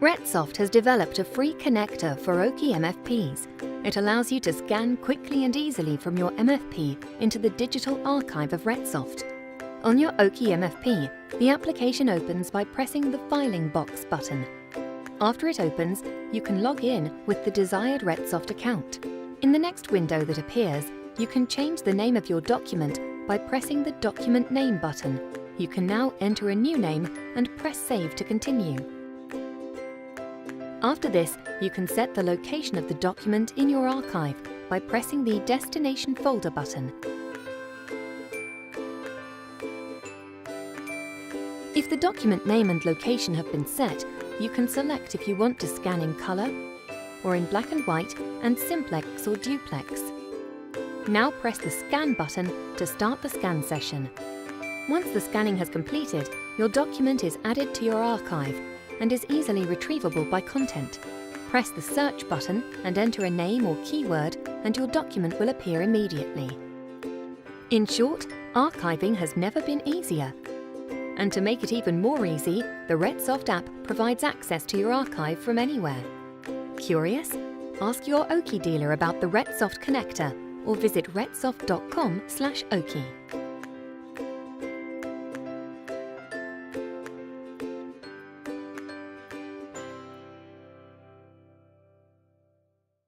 RetSoft has developed a free connector for OKI MFPs. It allows you to scan quickly and easily from your MFP into the digital archive of RetSoft. On your OKI MFP, the application opens by pressing the Filing box button. After it opens, you can log in with the desired RetSoft account. In the next window that appears, you can change the name of your document by pressing the Document Name button. You can now enter a new name and press Save to continue. After this, you can set the location of the document in your archive by pressing the Destination Folder button. If the document name and location have been set, you can select if you want to scan in color or in black and white and simplex or duplex. Now press the Scan button to start the scan session. Once the scanning has completed, your document is added to your archive and is easily retrievable by content. Press the Search button and enter a name or keyword and your document will appear immediately. In short, archiving has never been easier. And to make it even more easy, the RetSoft app provides access to your archive from anywhere. Curious? Ask your OKI dealer about the RetSoft connector or visit retsoft.com/OKI.